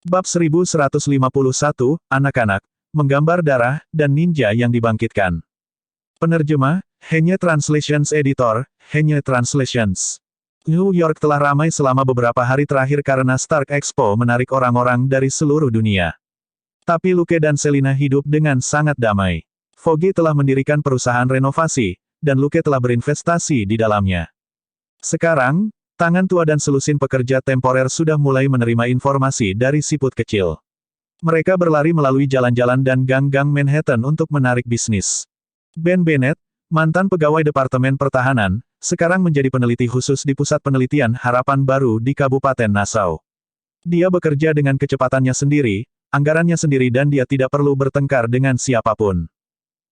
Bab 1151, Anak-anak, Menggambar Darah, dan Ninja yang Dibangkitkan. Penerjemah, Henye Translations Editor, Henye Translations. New York telah ramai selama beberapa hari terakhir karena Stark Expo menarik orang-orang dari seluruh dunia. Tapi Luke dan Selina hidup dengan sangat damai. Foggy telah mendirikan perusahaan renovasi, dan Luke telah berinvestasi di dalamnya. Sekarang, tangan tua dan selusin pekerja temporer sudah mulai menerima informasi dari siput kecil. Mereka berlari melalui jalan-jalan dan gang-gang Manhattan untuk menarik bisnis. Ben Bennett, mantan pegawai Departemen Pertahanan, sekarang menjadi peneliti khusus di Pusat Penelitian Harapan Baru di Kabupaten Nassau. Dia bekerja dengan kecepatannya sendiri, anggarannya sendiri dan dia tidak perlu bertengkar dengan siapapun.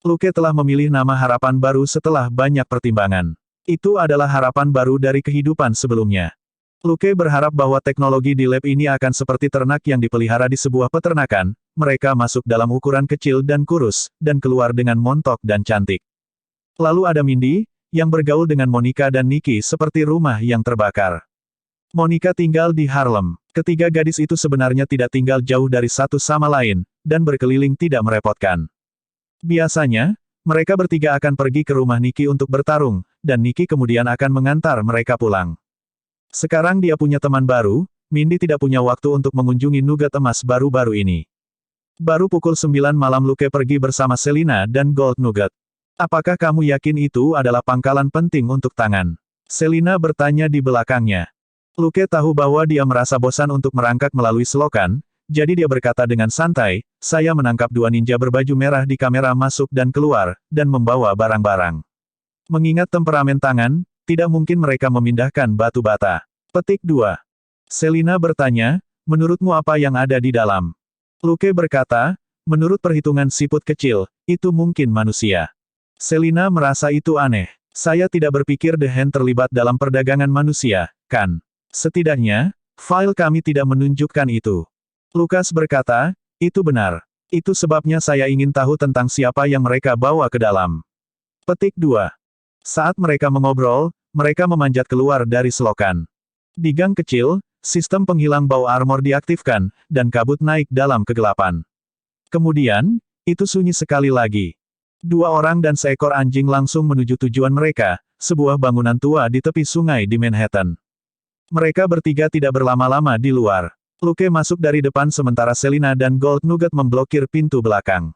Luke telah memilih nama Harapan Baru setelah banyak pertimbangan. Itu adalah harapan baru dari kehidupan sebelumnya. Luke berharap bahwa teknologi di lab ini akan seperti ternak yang dipelihara di sebuah peternakan, mereka masuk dalam ukuran kecil dan kurus, dan keluar dengan montok dan cantik. Lalu ada Mindy, yang bergaul dengan Monica dan Nikki seperti rumah yang terbakar. Monica tinggal di Harlem. Ketiga gadis itu sebenarnya tidak tinggal jauh dari satu sama lain, dan berkeliling tidak merepotkan. Biasanya, mereka bertiga akan pergi ke rumah Nikki untuk bertarung, dan Nikki kemudian akan mengantar mereka pulang. Sekarang dia punya teman baru, Mindy tidak punya waktu untuk mengunjungi Nugget emas baru-baru ini. Baru pukul 9 malam Luke pergi bersama Selina dan Gold Nugget. Apakah kamu yakin itu adalah pangkalan penting untuk tangan? Selina bertanya di belakangnya. Luke tahu bahwa dia merasa bosan untuk merangkak melalui selokan, jadi dia berkata dengan santai, saya menangkap dua ninja berbaju merah di kamera masuk dan keluar, dan membawa barang-barang. Mengingat temperamen tangan, tidak mungkin mereka memindahkan batu bata. Petik 2. Selina bertanya, menurutmu apa yang ada di dalam? Luke berkata, menurut perhitungan siput kecil, itu mungkin manusia. Selina merasa itu aneh. Saya tidak berpikir The Hand terlibat dalam perdagangan manusia, kan? Setidaknya, file kami tidak menunjukkan itu. Lukas berkata, itu benar. Itu sebabnya saya ingin tahu tentang siapa yang mereka bawa ke dalam. Petik 2. Saat mereka mengobrol, mereka memanjat keluar dari selokan. Di gang kecil, sistem penghilang bau armor diaktifkan, dan kabut naik dalam kegelapan. Kemudian, itu sunyi sekali lagi. Dua orang dan seekor anjing langsung menuju tujuan mereka, sebuah bangunan tua di tepi sungai di Manhattan. Mereka bertiga tidak berlama-lama di luar. Luke masuk dari depan sementara Selina dan Gold Nugget memblokir pintu belakang.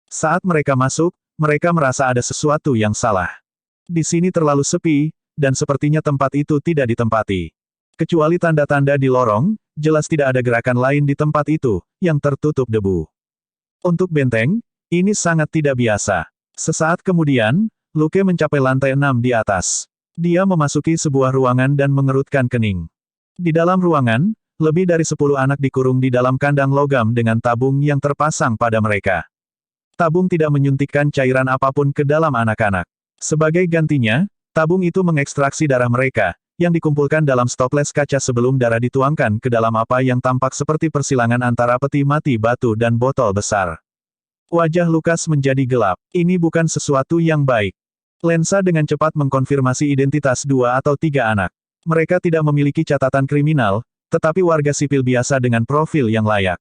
Saat mereka masuk, mereka merasa ada sesuatu yang salah. Di sini terlalu sepi, dan sepertinya tempat itu tidak ditempati. Kecuali tanda-tanda di lorong, jelas tidak ada gerakan lain di tempat itu, yang tertutup debu. Untuk benteng, ini sangat tidak biasa. Sesaat kemudian, Luke mencapai lantai 6 di atas. Dia memasuki sebuah ruangan dan mengerutkan kening. Di dalam ruangan, lebih dari 10 anak dikurung di dalam kandang logam dengan tabung yang terpasang pada mereka. Tabung tidak menyuntikkan cairan apapun ke dalam anak-anak. Sebagai gantinya, tabung itu mengekstraksi darah mereka, yang dikumpulkan dalam stoples kaca sebelum darah dituangkan ke dalam apa yang tampak seperti persilangan antara peti mati batu dan botol besar. Wajah Lukas menjadi gelap. Ini bukan sesuatu yang baik. Lensa dengan cepat mengkonfirmasi identitas 2 atau 3 anak. Mereka tidak memiliki catatan kriminal, tetapi warga sipil biasa dengan profil yang layak.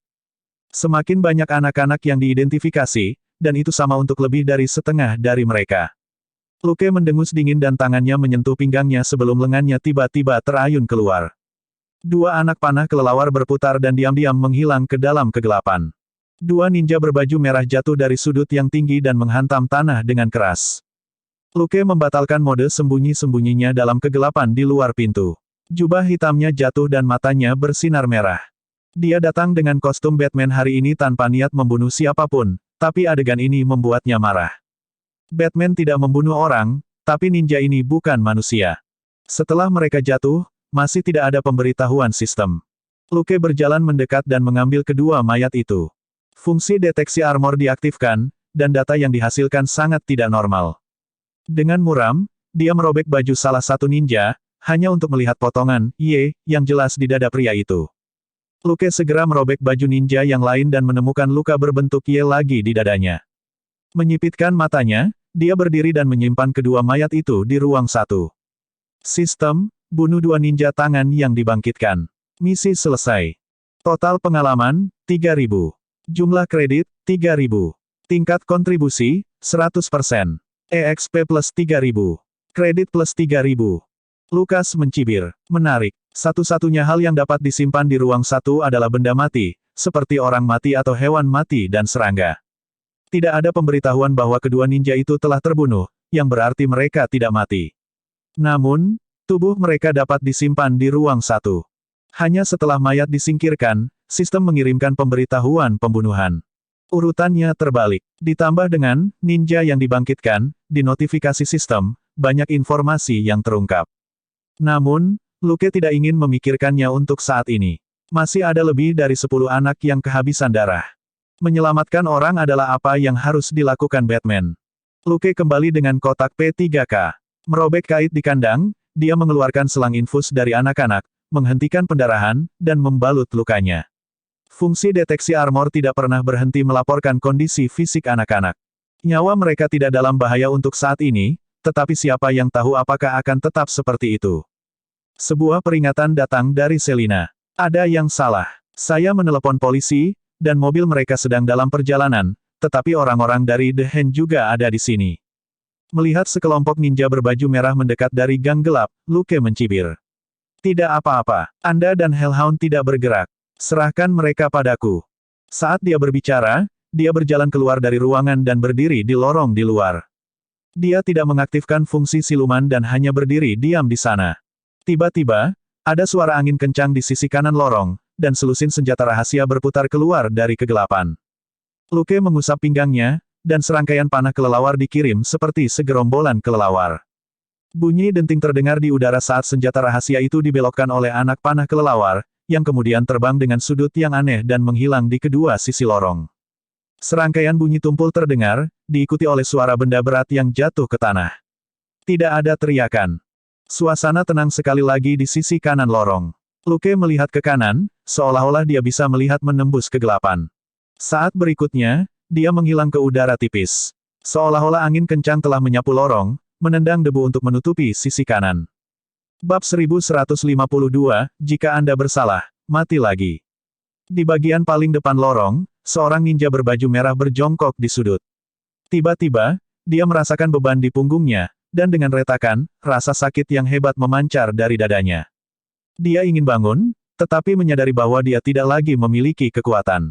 Semakin banyak anak-anak yang diidentifikasi, dan itu sama untuk lebih dari setengah dari mereka. Luke mendengus dingin dan tangannya menyentuh pinggangnya sebelum lengannya tiba-tiba terayun keluar. Dua anak panah kelelawar berputar dan diam-diam menghilang ke dalam kegelapan. Dua ninja berbaju merah jatuh dari sudut yang tinggi dan menghantam tanah dengan keras. Luke membatalkan mode sembunyi-sembunyinya dalam kegelapan di luar pintu. Jubah hitamnya jatuh dan matanya bersinar merah. Dia datang dengan kostum Batman hari ini tanpa niat membunuh siapapun, tapi adegan ini membuatnya marah. Batman tidak membunuh orang, tapi ninja ini bukan manusia. Setelah mereka jatuh, masih tidak ada pemberitahuan sistem. Luke berjalan mendekat dan mengambil kedua mayat itu. Fungsi deteksi armor diaktifkan, dan data yang dihasilkan sangat tidak normal. Dengan muram, dia merobek baju salah satu ninja, hanya untuk melihat potongan Y yang jelas di dada pria itu. Luke segera merobek baju ninja yang lain dan menemukan luka berbentuk Y lagi di dadanya. Menyipitkan matanya, dia berdiri dan menyimpan kedua mayat itu di ruang 1. Sistem, bunuh dua ninja tangan yang dibangkitkan. Misi selesai. Total pengalaman, 3.000. Jumlah kredit, 3.000. Tingkat kontribusi, 100%. EXP plus 3.000. Kredit plus 3.000. Lukas mencibir. Menarik. Satu-satunya hal yang dapat disimpan di ruang satu adalah benda mati, seperti orang mati atau hewan mati dan serangga. Tidak ada pemberitahuan bahwa kedua ninja itu telah terbunuh, yang berarti mereka tidak mati. Namun, tubuh mereka dapat disimpan di ruang satu. Hanya setelah mayat disingkirkan, sistem mengirimkan pemberitahuan pembunuhan. Urutannya terbalik. Ditambah dengan ninja yang dibangkitkan, di notifikasi sistem, banyak informasi yang terungkap. Namun, Luke tidak ingin memikirkannya untuk saat ini. Masih ada lebih dari 10 anak yang kehabisan darah. Menyelamatkan orang adalah apa yang harus dilakukan Batman. Luke kembali dengan kotak P3K. Merobek kait di kandang, dia mengeluarkan selang infus dari anak-anak, menghentikan pendarahan, dan membalut lukanya. Fungsi deteksi armor tidak pernah berhenti melaporkan kondisi fisik anak-anak. Nyawa mereka tidak dalam bahaya untuk saat ini, tetapi siapa yang tahu apakah akan tetap seperti itu. Sebuah peringatan datang dari Selina. Ada yang salah. Saya menelepon polisi, dan mobil mereka sedang dalam perjalanan, tetapi orang-orang dari The Hand juga ada di sini. Melihat sekelompok ninja berbaju merah mendekat dari gang gelap, Luke mencibir. Tidak apa-apa, Anda dan Hellhound tidak bergerak. Serahkan mereka padaku. Saat dia berbicara, dia berjalan keluar dari ruangan dan berdiri di lorong di luar. Dia tidak mengaktifkan fungsi siluman dan hanya berdiri diam di sana. Tiba-tiba, ada suara angin kencang di sisi kanan lorong, dan selusin senjata rahasia berputar keluar dari kegelapan. Luke mengusap pinggangnya, dan serangkaian panah kelelawar dikirim seperti segerombolan kelelawar. Bunyi denting terdengar di udara saat senjata rahasia itu dibelokkan oleh anak panah kelelawar, yang kemudian terbang dengan sudut yang aneh dan menghilang di kedua sisi lorong. Serangkaian bunyi tumpul terdengar, diikuti oleh suara benda berat yang jatuh ke tanah. Tidak ada teriakan. Suasana tenang sekali lagi di sisi kanan lorong. Luke melihat ke kanan, seolah-olah dia bisa melihat menembus kegelapan. Saat berikutnya, dia menghilang ke udara tipis. Seolah-olah angin kencang telah menyapu lorong, menendang debu untuk menutupi sisi kanan. Bab 1152, jika Anda bersalah, mati lagi. Di bagian paling depan lorong, seorang ninja berbaju merah berjongkok di sudut. Tiba-tiba, dia merasakan beban di punggungnya, dan dengan retakan, rasa sakit yang hebat memancar dari dadanya. Dia ingin bangun, tetapi menyadari bahwa dia tidak lagi memiliki kekuatan.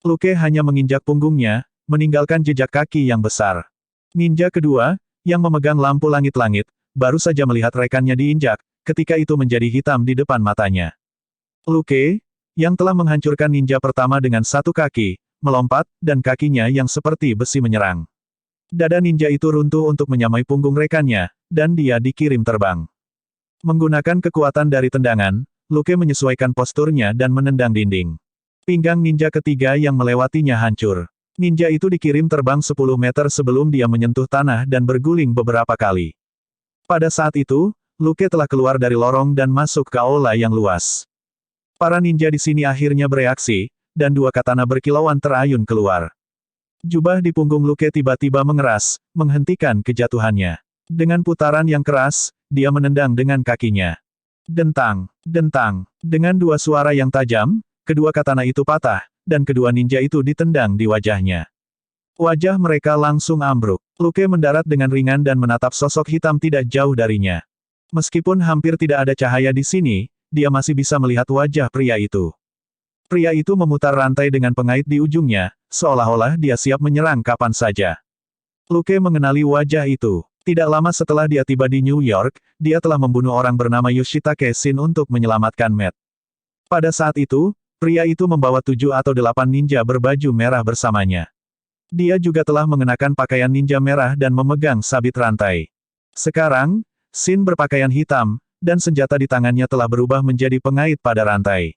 Luke hanya menginjak punggungnya, meninggalkan jejak kaki yang besar. Ninja kedua, yang memegang lampu langit-langit, baru saja melihat rekannya diinjak, ketika itu menjadi hitam di depan matanya. Luke, yang telah menghancurkan ninja pertama dengan satu kaki, melompat, dan kakinya yang seperti besi menyerang. Dada ninja itu runtuh untuk menyamai punggung rekannya, dan dia dikirim terbang. Menggunakan kekuatan dari tendangan, Luke menyesuaikan posturnya dan menendang dinding. Pinggang ninja ketiga yang melewatinya hancur. Ninja itu dikirim terbang 10 meter sebelum dia menyentuh tanah dan berguling beberapa kali. Pada saat itu, Luke telah keluar dari lorong dan masuk ke aula yang luas. Para ninja di sini akhirnya bereaksi, dan dua katana berkilauan terayun keluar. Jubah di punggung Luke tiba-tiba mengeras, menghentikan kejatuhannya. Dengan putaran yang keras, dia menendang dengan kakinya. Dentang, dentang. Dengan dua suara yang tajam, kedua katana itu patah, dan kedua ninja itu ditendang di wajahnya. Wajah mereka langsung ambruk. Luke mendarat dengan ringan dan menatap sosok hitam tidak jauh darinya. Meskipun hampir tidak ada cahaya di sini, dia masih bisa melihat wajah pria itu. Pria itu memutar rantai dengan pengait di ujungnya, seolah-olah dia siap menyerang kapan saja. Luke mengenali wajah itu. Tidak lama setelah dia tiba di New York, dia telah membunuh orang bernama Yoshitake Shin untuk menyelamatkan Matt. Pada saat itu, pria itu membawa 7 atau 8 ninja berbaju merah bersamanya. Dia juga telah mengenakan pakaian ninja merah dan memegang sabit rantai. Sekarang, Shin berpakaian hitam, dan senjata di tangannya telah berubah menjadi pengait pada rantai.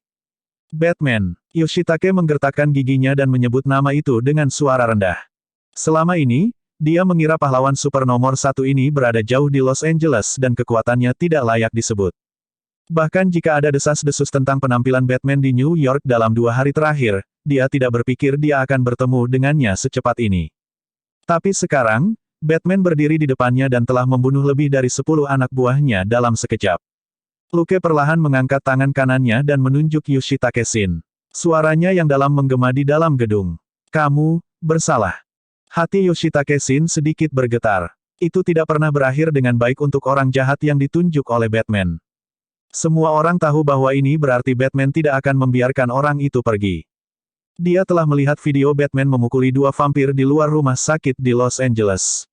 Batman. Yoshitake menggertakkan giginya dan menyebut nama itu dengan suara rendah. Selama ini, dia mengira pahlawan super nomor 1 ini berada jauh di Los Angeles dan kekuatannya tidak layak disebut. Bahkan jika ada desas-desus tentang penampilan Batman di New York dalam 2 hari terakhir, dia tidak berpikir dia akan bertemu dengannya secepat ini. Tapi sekarang, Batman berdiri di depannya dan telah membunuh lebih dari 10 anak buahnya dalam sekejap. Luke perlahan mengangkat tangan kanannya dan menunjuk Yoshitake Shin. Suaranya yang dalam menggema di dalam gedung. Kamu, bersalah. Hati Yoshitake Shin sedikit bergetar. Itu tidak pernah berakhir dengan baik untuk orang jahat yang ditunjuk oleh Batman. Semua orang tahu bahwa ini berarti Batman tidak akan membiarkan orang itu pergi. Dia telah melihat video Batman memukuli dua vampir di luar rumah sakit di Los Angeles.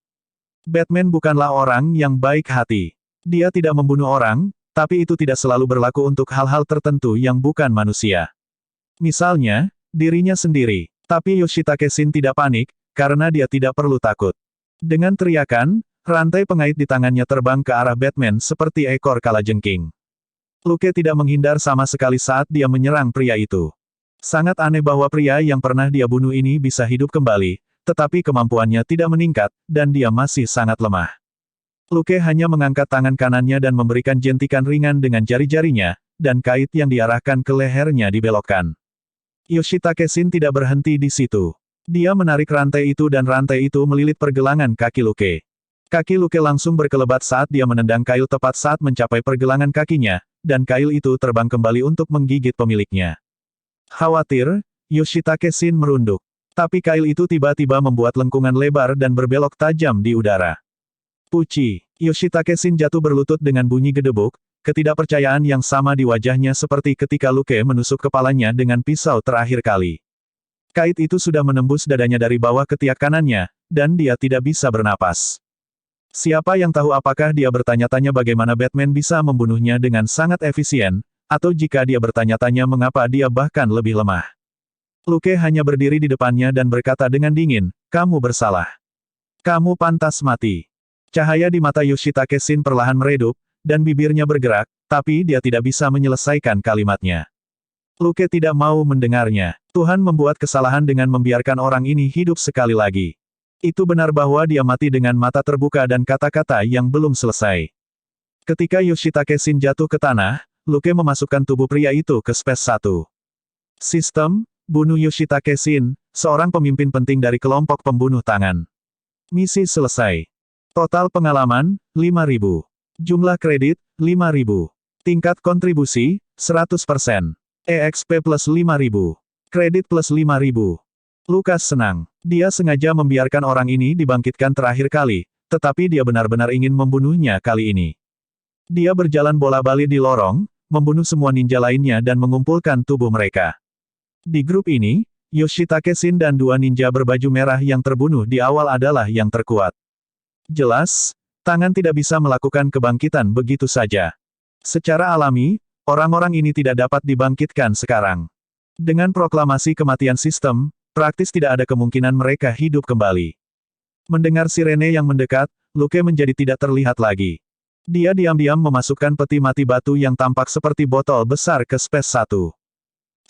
Batman bukanlah orang yang baik hati. Dia tidak membunuh orang, tapi itu tidak selalu berlaku untuk hal-hal tertentu yang bukan manusia. Misalnya, dirinya sendiri. Tapi Yoshitake Shin tidak panik, karena dia tidak perlu takut. Dengan teriakan, rantai pengait di tangannya terbang ke arah Batman seperti ekor kalajengking. Luke tidak menghindar sama sekali saat dia menyerang pria itu. Sangat aneh bahwa pria yang pernah dia bunuh ini bisa hidup kembali, tetapi kemampuannya tidak meningkat, dan dia masih sangat lemah. Luke hanya mengangkat tangan kanannya dan memberikan jentikan ringan dengan jari-jarinya, dan kait yang diarahkan ke lehernya dibelokkan. Yoshitake Shin tidak berhenti di situ. Dia menarik rantai itu dan rantai itu melilit pergelangan kaki Luke. Kaki Luke langsung berkelebat saat dia menendang kail tepat saat mencapai pergelangan kakinya, dan kail itu terbang kembali untuk menggigit pemiliknya. Khawatir, Yoshitake Shin merunduk. Tapi kail itu tiba-tiba membuat lengkungan lebar dan berbelok tajam di udara. Puci, Yoshitake Shin jatuh berlutut dengan bunyi gedebuk, ketidakpercayaan yang sama di wajahnya seperti ketika Luke menusuk kepalanya dengan pisau terakhir kali. Kait itu sudah menembus dadanya dari bawah ketiak kanannya, dan dia tidak bisa bernapas. Siapa yang tahu apakah dia bertanya-tanya bagaimana Batman bisa membunuhnya dengan sangat efisien, atau jika dia bertanya-tanya mengapa dia bahkan lebih lemah. Luke hanya berdiri di depannya dan berkata dengan dingin, "Kamu bersalah. Kamu pantas mati." Cahaya di mata Yoshitake Shin perlahan meredup, dan bibirnya bergerak, tapi dia tidak bisa menyelesaikan kalimatnya. Luke tidak mau mendengarnya. Tuhan membuat kesalahan dengan membiarkan orang ini hidup sekali lagi. Itu benar bahwa dia mati dengan mata terbuka dan kata-kata yang belum selesai. Ketika Yoshitake Shin jatuh ke tanah, Luke memasukkan tubuh pria itu ke Space 1. Sistem, bunuh Yoshitake Shin, seorang pemimpin penting dari kelompok pembunuh tangan. Misi selesai. Total pengalaman, 5.000. Jumlah kredit, 5.000. Tingkat kontribusi, 100%. EXP plus 5.000. Kredit plus 5.000. Lukas senang. Dia sengaja membiarkan orang ini dibangkitkan terakhir kali, tetapi dia benar-benar ingin membunuhnya kali ini. Dia berjalan bola-balik di lorong, membunuh semua ninja lainnya dan mengumpulkan tubuh mereka. Di grup ini, Yoshitake Shin dan dua ninja berbaju merah yang terbunuh di awal adalah yang terkuat. Jelas, tangan tidak bisa melakukan kebangkitan begitu saja. Secara alami, orang-orang ini tidak dapat dibangkitkan sekarang. Dengan proklamasi kematian sistem, praktis tidak ada kemungkinan mereka hidup kembali. Mendengar sirene yang mendekat, Luke menjadi tidak terlihat lagi. Dia diam-diam memasukkan peti mati batu yang tampak seperti botol besar ke Space 1.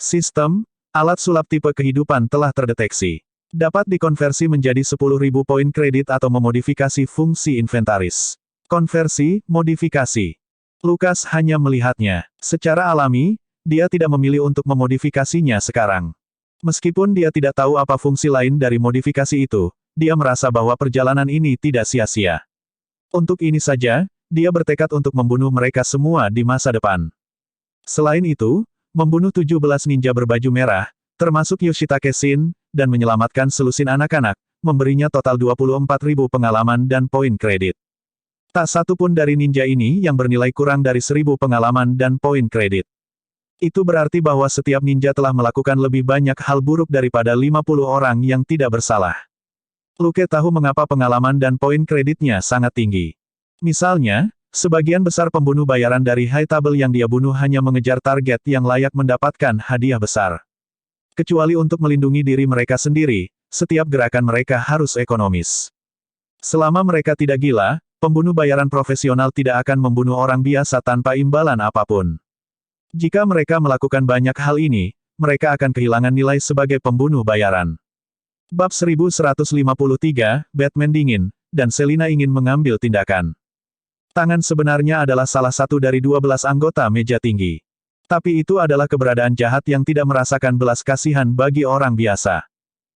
Sistem, alat sulap tipe kehidupan telah terdeteksi. Dapat dikonversi menjadi 10.000 poin kredit atau memodifikasi fungsi inventaris. Konversi, modifikasi. Lukas hanya melihatnya. Secara alami, dia tidak memilih untuk memodifikasinya sekarang. Meskipun dia tidak tahu apa fungsi lain dari modifikasi itu, dia merasa bahwa perjalanan ini tidak sia-sia. Untuk ini saja, dia bertekad untuk membunuh mereka semua di masa depan. Selain itu, membunuh 17 ninja berbaju merah, termasuk Yoshitake Shin, dan menyelamatkan selusin anak-anak, memberinya total 24.000 pengalaman dan poin kredit. Tak satu pun dari ninja ini yang bernilai kurang dari 1.000 pengalaman dan poin kredit. Itu berarti bahwa setiap ninja telah melakukan lebih banyak hal buruk daripada 50 orang yang tidak bersalah. Luke tahu mengapa pengalaman dan poin kreditnya sangat tinggi. Misalnya, sebagian besar pembunuh bayaran dari High Table yang dia bunuh hanya mengejar target yang layak mendapatkan hadiah besar. Kecuali untuk melindungi diri mereka sendiri, setiap gerakan mereka harus ekonomis. Selama mereka tidak gila, pembunuh bayaran profesional tidak akan membunuh orang biasa tanpa imbalan apapun. Jika mereka melakukan banyak hal ini, mereka akan kehilangan nilai sebagai pembunuh bayaran. Bab 1153, Batman dingin, dan Selina ingin mengambil tindakan. Tangan sebenarnya adalah salah satu dari 12 anggota meja tinggi. Tapi itu adalah keberadaan jahat yang tidak merasakan belas kasihan bagi orang biasa.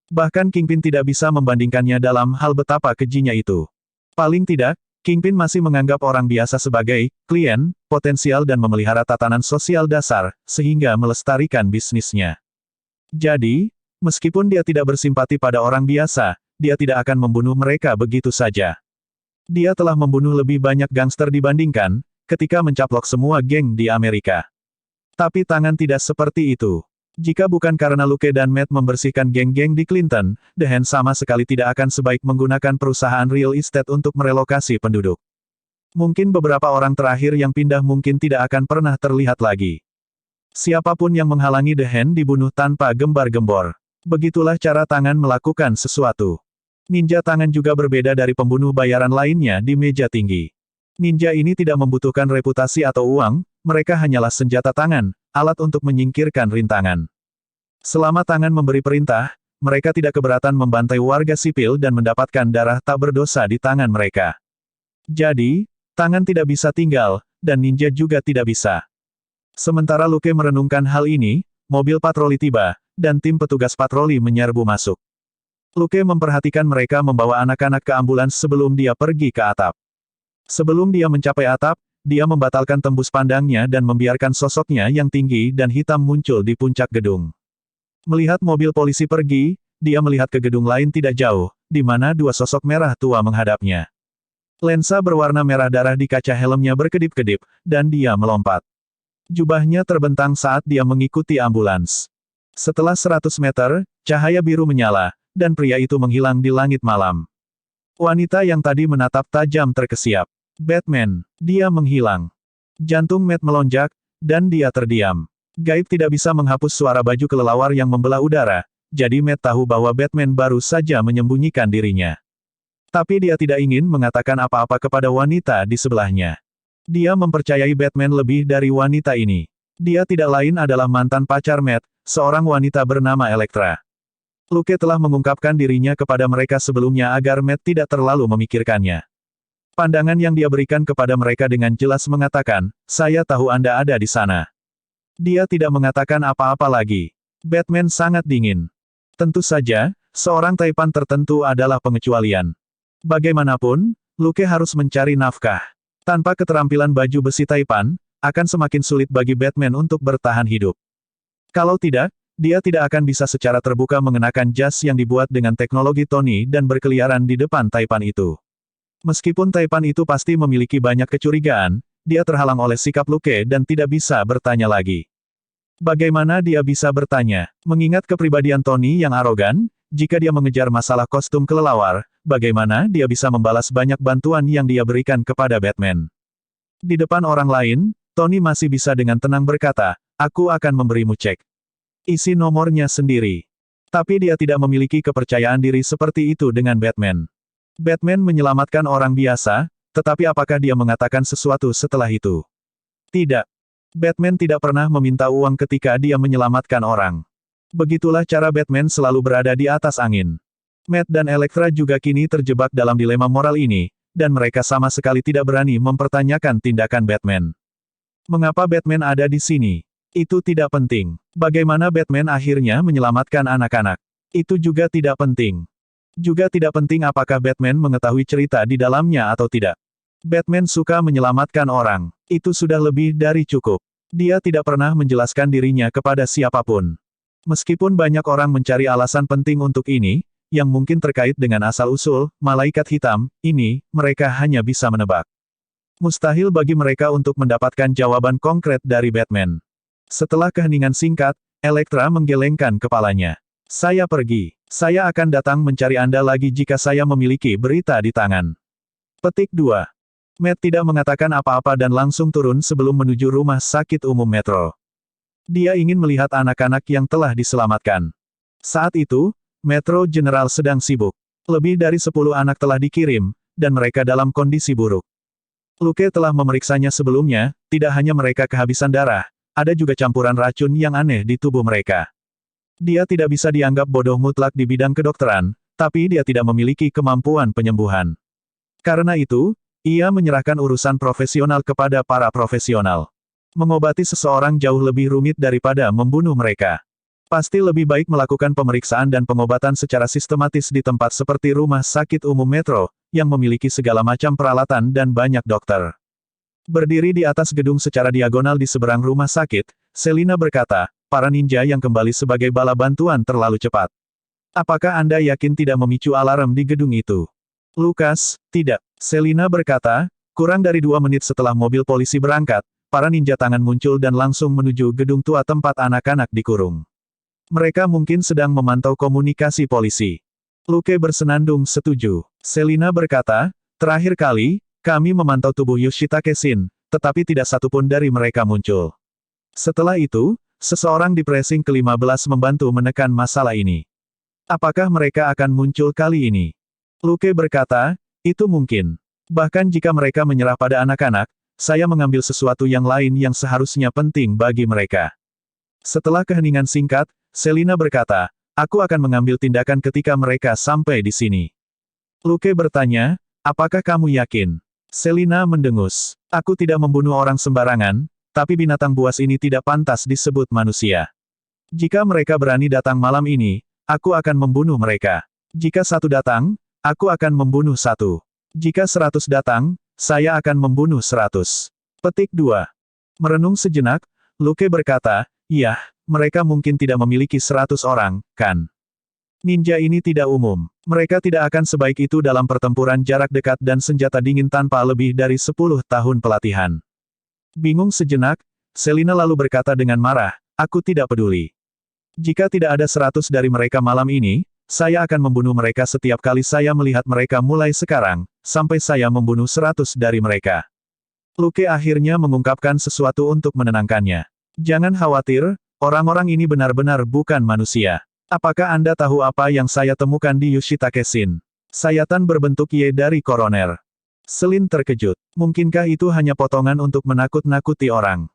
Bahkan Kingpin tidak bisa membandingkannya dalam hal betapa kejinya itu. Paling tidak, Kingpin masih menganggap orang biasa sebagai klien potensial dan memelihara tatanan sosial dasar, sehingga melestarikan bisnisnya. Jadi, meskipun dia tidak bersimpati pada orang biasa, dia tidak akan membunuh mereka begitu saja. Dia telah membunuh lebih banyak gangster dibandingkan, ketika mencaplok semua geng di Amerika. Tapi tangan tidak seperti itu. Jika bukan karena Luke dan Matt membersihkan geng-geng di Clinton, The Hand sama sekali tidak akan sebaik menggunakan perusahaan real estate untuk merelokasi penduduk. Mungkin beberapa orang terakhir yang pindah mungkin tidak akan pernah terlihat lagi. Siapapun yang menghalangi The Hand dibunuh tanpa gembar-gembor. Begitulah cara tangan melakukan sesuatu. Ninja tangan juga berbeda dari pembunuh bayaran lainnya di meja tinggi. Ninja ini tidak membutuhkan reputasi atau uang, mereka hanyalah senjata tangan, alat untuk menyingkirkan rintangan. Selama tangan memberi perintah, mereka tidak keberatan membantai warga sipil dan mendapatkan darah tak berdosa di tangan mereka. Jadi, tangan tidak bisa tinggal, dan ninja juga tidak bisa. Sementara Luke merenungkan hal ini, mobil patroli tiba, dan tim petugas patroli menyerbu masuk. Luke memperhatikan mereka membawa anak-anak ke ambulans sebelum dia pergi ke atap. Sebelum dia mencapai atap, dia membatalkan tembus pandangnya dan membiarkan sosoknya yang tinggi dan hitam muncul di puncak gedung. Melihat mobil polisi pergi, dia melihat ke gedung lain tidak jauh, di mana dua sosok merah tua menghadapnya. Lensa berwarna merah darah di kaca helmnya berkedip-kedip, dan dia melompat. Jubahnya terbentang saat dia mengikuti ambulans. Setelah 100 meter, cahaya biru menyala, dan pria itu menghilang di langit malam. Wanita yang tadi menatap tajam terkesiap. Batman, dia menghilang. Jantung Matt melonjak, dan dia terdiam. Gaib tidak bisa menghapus suara baju kelelawar yang membelah udara, jadi Matt tahu bahwa Batman baru saja menyembunyikan dirinya. Tapi dia tidak ingin mengatakan apa-apa kepada wanita di sebelahnya. Dia mempercayai Batman lebih dari wanita ini. Dia tidak lain adalah mantan pacar Matt, seorang wanita bernama Elektra. Luke telah mengungkapkan dirinya kepada mereka sebelumnya agar Matt tidak terlalu memikirkannya. Pandangan yang dia berikan kepada mereka dengan jelas mengatakan, "Saya tahu Anda ada di sana." Dia tidak mengatakan apa-apa lagi. Batman sangat dingin. Tentu saja, seorang Taipan tertentu adalah pengecualian. Bagaimanapun, Luke harus mencari nafkah. Tanpa keterampilan baju besi Taipan, akan semakin sulit bagi Batman untuk bertahan hidup. Kalau tidak, dia tidak akan bisa secara terbuka mengenakan jas yang dibuat dengan teknologi Tony dan berkeliaran di depan Taipan itu. Meskipun Taipan itu pasti memiliki banyak kecurigaan, dia terhalang oleh sikap Luke dan tidak bisa bertanya lagi. Bagaimana dia bisa bertanya? Mengingat kepribadian Tony yang arogan, jika dia mengejar masalah kostum kelelawar, bagaimana dia bisa membalas banyak bantuan yang dia berikan kepada Batman? Di depan orang lain, Tony masih bisa dengan tenang berkata, "Aku akan memberimu cek. Isi nomornya sendiri." Tapi dia tidak memiliki kepercayaan diri seperti itu dengan Batman. Batman menyelamatkan orang biasa, tetapi apakah dia mengatakan sesuatu setelah itu? Tidak. Batman tidak pernah meminta uang ketika dia menyelamatkan orang. Begitulah cara Batman selalu berada di atas angin. Matt dan Elektra juga kini terjebak dalam dilema moral ini, dan mereka sama sekali tidak berani mempertanyakan tindakan Batman. Mengapa Batman ada di sini? Itu tidak penting. Bagaimana Batman akhirnya menyelamatkan anak-anak? Itu juga tidak penting. Juga tidak penting apakah Batman mengetahui cerita di dalamnya atau tidak. Batman suka menyelamatkan orang. Itu sudah lebih dari cukup. Dia tidak pernah menjelaskan dirinya kepada siapapun. Meskipun banyak orang mencari alasan penting untuk ini, yang mungkin terkait dengan asal-usul malaikat hitam, ini, mereka hanya bisa menebak. Mustahil bagi mereka untuk mendapatkan jawaban konkret dari Batman. Setelah keheningan singkat, Elektra menggelengkan kepalanya. "Saya pergi. Saya akan datang mencari Anda lagi jika saya memiliki berita di tangan." Petik 2. Matt tidak mengatakan apa-apa dan langsung turun sebelum menuju rumah sakit umum Metro. Dia ingin melihat anak-anak yang telah diselamatkan. Saat itu, Metro General sedang sibuk. Lebih dari 10 anak telah dikirim, dan mereka dalam kondisi buruk. Luke telah memeriksanya sebelumnya, tidak hanya mereka kehabisan darah, ada juga campuran racun yang aneh di tubuh mereka. Dia tidak bisa dianggap bodoh mutlak di bidang kedokteran, tapi dia tidak memiliki kemampuan penyembuhan. Karena itu, ia menyerahkan urusan profesional kepada para profesional. Mengobati seseorang jauh lebih rumit daripada membunuh mereka. Pasti lebih baik melakukan pemeriksaan dan pengobatan secara sistematis di tempat seperti Rumah Sakit Umum Metro, yang memiliki segala macam peralatan dan banyak dokter. Berdiri di atas gedung secara diagonal di seberang rumah sakit, Selina berkata, para ninja yang kembali sebagai bala bantuan terlalu cepat. Apakah Anda yakin tidak memicu alarm di gedung itu? Lukas, tidak. Selina berkata, kurang dari 2 menit setelah mobil polisi berangkat, para ninja tangan muncul dan langsung menuju gedung tua tempat anak-anak dikurung. Mereka mungkin sedang memantau komunikasi polisi. Luke bersenandung setuju. Selina berkata, terakhir kali, kami memantau tubuh Yoshitake Shin, tetapi tidak satupun dari mereka muncul. Setelah itu, seseorang di pressing ke-15 membantu menekan masalah ini. Apakah mereka akan muncul kali ini? Luke berkata, itu mungkin. Bahkan jika mereka menyerah pada anak-anak, saya mengambil sesuatu yang lain yang seharusnya penting bagi mereka. Setelah keheningan singkat, Selina berkata, aku akan mengambil tindakan ketika mereka sampai di sini. Luke bertanya, apakah kamu yakin? Selina mendengus. Aku tidak membunuh orang sembarangan, tapi binatang buas ini tidak pantas disebut manusia. Jika mereka berani datang malam ini, aku akan membunuh mereka. Jika 1 datang, aku akan membunuh 1. Jika 100 datang, saya akan membunuh 100. Petik 2. Merenung sejenak, Luke berkata, iya, mereka mungkin tidak memiliki 100 orang, kan? Ninja ini tidak umum. Mereka tidak akan sebaik itu dalam pertempuran jarak dekat dan senjata dingin tanpa lebih dari 10 tahun pelatihan. Bingung sejenak, Selina lalu berkata dengan marah, aku tidak peduli. Jika tidak ada 100 dari mereka malam ini, saya akan membunuh mereka setiap kali saya melihat mereka mulai sekarang, sampai saya membunuh 100 dari mereka. Luke akhirnya mengungkapkan sesuatu untuk menenangkannya. Jangan khawatir, orang-orang ini benar-benar bukan manusia. Apakah Anda tahu apa yang saya temukan di Yoshitake Shin? Sayatan berbentuk Y dari koroner. Selin terkejut. Mungkinkah itu hanya potongan untuk menakut-nakuti orang?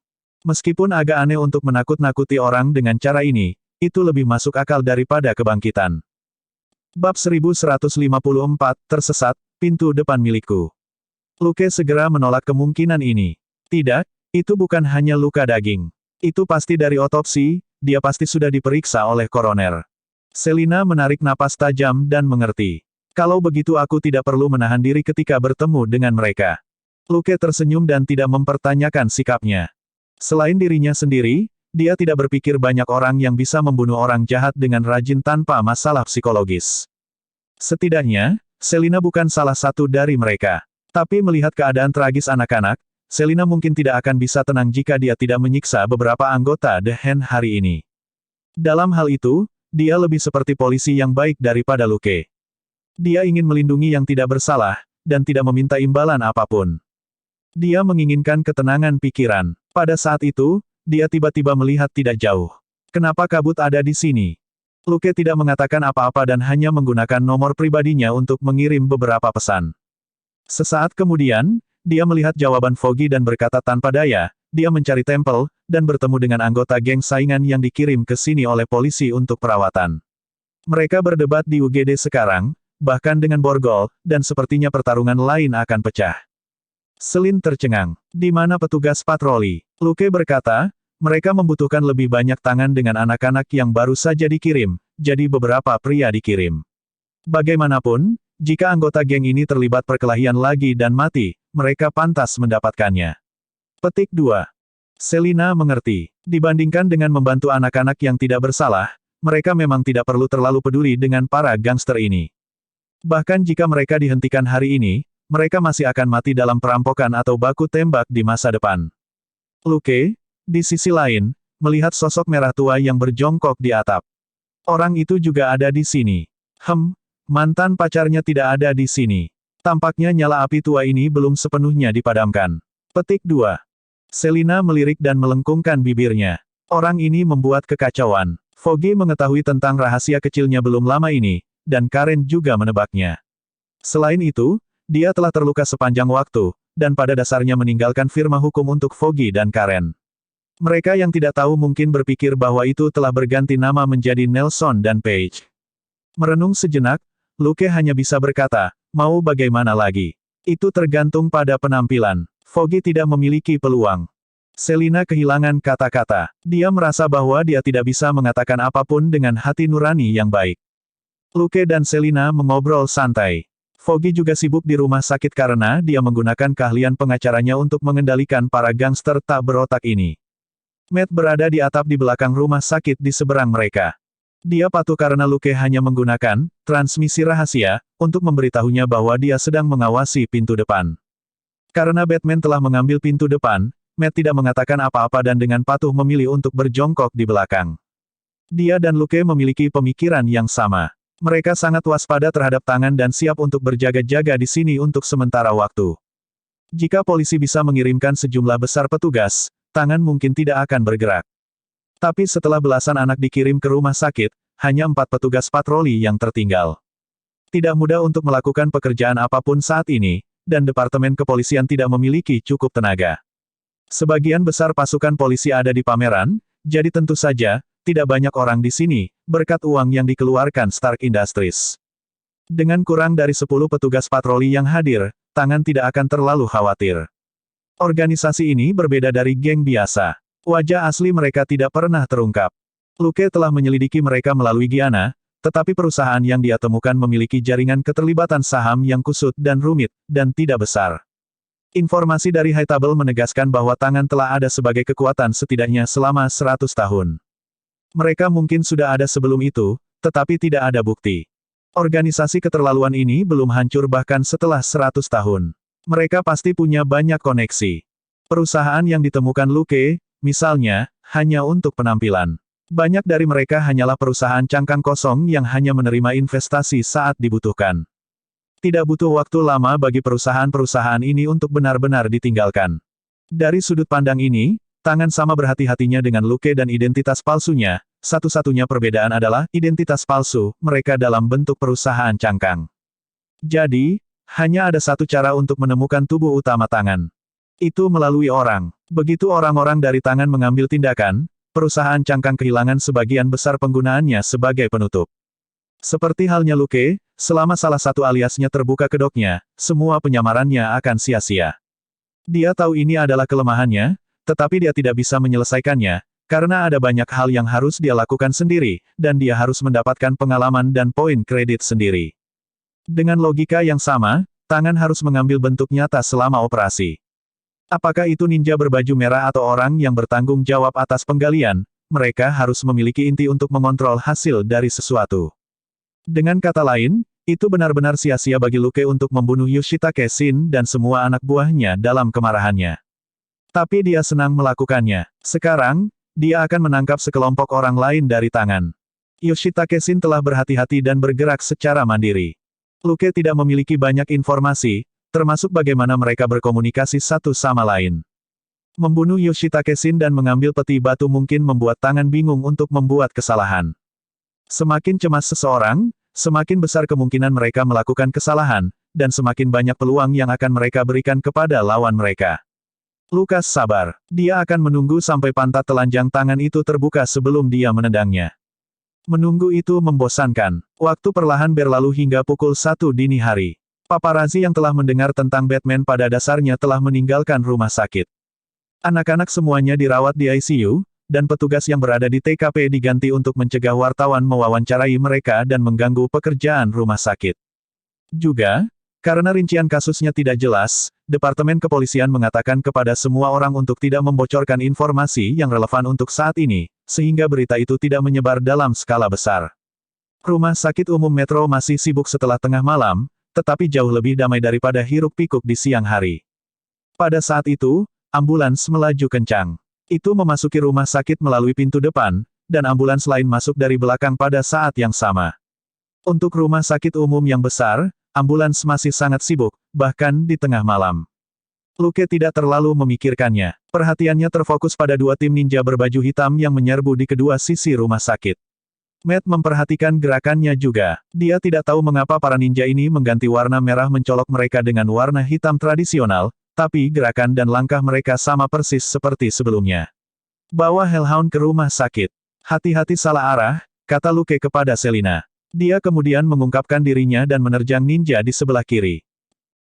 Meskipun agak aneh untuk menakut-nakuti orang dengan cara ini, itu lebih masuk akal daripada kebangkitan. Bab 1154, tersesat, pintu depan milikku. Luke segera menolak kemungkinan ini. Tidak, itu bukan hanya luka daging. Itu pasti dari otopsi, dia pasti sudah diperiksa oleh koroner. Selina menarik napas tajam dan mengerti. Kalau begitu aku tidak perlu menahan diri ketika bertemu dengan mereka. Luke tersenyum dan tidak mempertanyakan sikapnya. Selain dirinya sendiri, dia tidak berpikir banyak orang yang bisa membunuh orang jahat dengan rajin tanpa masalah psikologis. Setidaknya, Selina bukan salah satu dari mereka. Tapi melihat keadaan tragis anak-anak, Selina mungkin tidak akan bisa tenang jika dia tidak menyiksa beberapa anggota The Hand hari ini. Dalam hal itu, dia lebih seperti polisi yang baik daripada Luke. Dia ingin melindungi yang tidak bersalah, dan tidak meminta imbalan apapun. Dia menginginkan ketenangan pikiran. Pada saat itu, dia tiba-tiba melihat tidak jauh. Kenapa kabut ada di sini? Luke tidak mengatakan apa-apa dan hanya menggunakan nomor pribadinya untuk mengirim beberapa pesan. Sesaat kemudian, dia melihat jawaban Foggy dan berkata tanpa daya, dia mencari tempel, dan bertemu dengan anggota geng saingan yang dikirim ke sini oleh polisi untuk perawatan. Mereka berdebat di UGD sekarang, bahkan dengan borgol, dan sepertinya pertarungan lain akan pecah. Selin tercengang. Di mana petugas patroli? Luke berkata, mereka membutuhkan lebih banyak tangan dengan anak-anak yang baru saja dikirim, jadi beberapa pria dikirim. Bagaimanapun, jika anggota geng ini terlibat perkelahian lagi dan mati, mereka pantas mendapatkannya. Petik 2. Selina mengerti. Dibandingkan dengan membantu anak-anak yang tidak bersalah, mereka memang tidak perlu terlalu peduli dengan para gangster ini. Bahkan jika mereka dihentikan hari ini, mereka masih akan mati dalam perampokan atau baku tembak di masa depan. Luke, di sisi lain, melihat sosok merah tua yang berjongkok di atap. Orang itu juga ada di sini. Mantan pacarnya tidak ada di sini. Tampaknya nyala api tua ini belum sepenuhnya dipadamkan. Petik 2. Selina melirik dan melengkungkan bibirnya. Orang ini membuat kekacauan. Foggy mengetahui tentang rahasia kecilnya belum lama ini, dan Karen juga menebaknya. Selain itu, dia telah terluka sepanjang waktu, dan pada dasarnya meninggalkan firma hukum untuk Foggy dan Karen. Mereka yang tidak tahu mungkin berpikir bahwa itu telah berganti nama menjadi Nelson dan Page. Merenung sejenak, Luke hanya bisa berkata, mau bagaimana lagi? Itu tergantung pada penampilan. Foggy tidak memiliki peluang. Selina kehilangan kata-kata. Dia merasa bahwa dia tidak bisa mengatakan apapun dengan hati nurani yang baik. Luke dan Selina mengobrol santai. Foggy juga sibuk di rumah sakit karena dia menggunakan keahlian pengacaranya untuk mengendalikan para gangster tak berotak ini. Matt berada di atap di belakang rumah sakit di seberang mereka. Dia patuh karena Luke hanya menggunakan transmisi rahasia untuk memberitahunya bahwa dia sedang mengawasi pintu depan. Karena Batman telah mengambil pintu depan, Matt tidak mengatakan apa-apa dan dengan patuh memilih untuk berjongkok di belakang. Dia dan Luke memiliki pemikiran yang sama. Mereka sangat waspada terhadap tangan dan siap untuk berjaga-jaga di sini untuk sementara waktu. Jika polisi bisa mengirimkan sejumlah besar petugas, tangan mungkin tidak akan bergerak. Tapi setelah belasan anak dikirim ke rumah sakit, hanya 4 petugas patroli yang tertinggal. Tidak mudah untuk melakukan pekerjaan apapun saat ini, dan Departemen Kepolisian tidak memiliki cukup tenaga. Sebagian besar pasukan polisi ada di pameran, jadi tentu saja, tidak banyak orang di sini, berkat uang yang dikeluarkan Stark Industries. Dengan kurang dari 10 petugas patroli yang hadir, tangan tidak akan terlalu khawatir. Organisasi ini berbeda dari geng biasa. Wajah asli mereka tidak pernah terungkap. Luke telah menyelidiki mereka melalui Giana, tetapi perusahaan yang dia temukan memiliki jaringan keterlibatan saham yang kusut dan rumit, dan tidak besar. Informasi dari Hightable menegaskan bahwa tangan telah ada sebagai kekuatan setidaknya selama 100 tahun. Mereka mungkin sudah ada sebelum itu, tetapi tidak ada bukti. Organisasi keterlaluan ini belum hancur bahkan setelah 100 tahun. Mereka pasti punya banyak koneksi. Perusahaan yang ditemukan Luke, misalnya, hanya untuk penampilan. Banyak dari mereka hanyalah perusahaan cangkang kosong yang hanya menerima investasi saat dibutuhkan. Tidak butuh waktu lama bagi perusahaan-perusahaan ini untuk benar-benar ditinggalkan. Dari sudut pandang ini, tangan sama berhati-hatinya dengan Luke dan identitas palsunya, satu-satunya perbedaan adalah identitas palsu mereka dalam bentuk perusahaan cangkang. Jadi, hanya ada satu cara untuk menemukan tubuh utama tangan. Itu melalui orang. Begitu orang-orang dari tangan mengambil tindakan, perusahaan cangkang kehilangan sebagian besar penggunaannya sebagai penutup. Seperti halnya Luke, selama salah satu aliasnya terbuka kedoknya, semua penyamarannya akan sia-sia. Dia tahu ini adalah kelemahannya, tetapi dia tidak bisa menyelesaikannya, karena ada banyak hal yang harus dia lakukan sendiri, dan dia harus mendapatkan pengalaman dan poin kredit sendiri. Dengan logika yang sama, tangan harus mengambil bentuk nyata selama operasi. Apakah itu ninja berbaju merah atau orang yang bertanggung jawab atas penggalian, mereka harus memiliki inti untuk mengontrol hasil dari sesuatu. Dengan kata lain, itu benar-benar sia-sia bagi Luke untuk membunuh Yoshitake Shin dan semua anak buahnya dalam kemarahannya. Tapi dia senang melakukannya. Sekarang, dia akan menangkap sekelompok orang lain dari tangan. Yoshitake Shin telah berhati-hati dan bergerak secara mandiri. Luke tidak memiliki banyak informasi, termasuk bagaimana mereka berkomunikasi satu sama lain. Membunuh Yoshitake Shin dan mengambil peti batu mungkin membuat tangan bingung untuk membuat kesalahan. Semakin cemas seseorang, semakin besar kemungkinan mereka melakukan kesalahan, dan semakin banyak peluang yang akan mereka berikan kepada lawan mereka. Lukas sabar. Dia akan menunggu sampai pantat telanjang tangan itu terbuka sebelum dia menendangnya. Menunggu itu membosankan. Waktu perlahan berlalu hingga pukul 1 dini hari. Paparazi yang telah mendengar tentang Batman pada dasarnya telah meninggalkan rumah sakit. Anak-anak semuanya dirawat di ICU, dan petugas yang berada di TKP diganti untuk mencegah wartawan mewawancarai mereka dan mengganggu pekerjaan rumah sakit. Juga, karena rincian kasusnya tidak jelas, Departemen Kepolisian mengatakan kepada semua orang untuk tidak membocorkan informasi yang relevan untuk saat ini, sehingga berita itu tidak menyebar dalam skala besar. Rumah Sakit Umum Metro masih sibuk setelah tengah malam, tetapi jauh lebih damai daripada hiruk-pikuk di siang hari. Pada saat itu, ambulans melaju kencang. Itu memasuki rumah sakit melalui pintu depan, dan ambulans lain masuk dari belakang pada saat yang sama. Untuk rumah sakit umum yang besar, ambulans masih sangat sibuk, bahkan di tengah malam. Luke tidak terlalu memikirkannya. Perhatiannya terfokus pada 2 tim ninja berbaju hitam yang menyerbu di kedua sisi rumah sakit. Matt memperhatikan gerakannya juga. Dia tidak tahu mengapa para ninja ini mengganti warna merah mencolok mereka dengan warna hitam tradisional, tapi gerakan dan langkah mereka sama persis seperti sebelumnya. Bawa Hellhound ke rumah sakit. Hati-hati salah arah, kata Luke kepada Selina. Dia kemudian mengungkapkan dirinya dan menerjang ninja di sebelah kiri.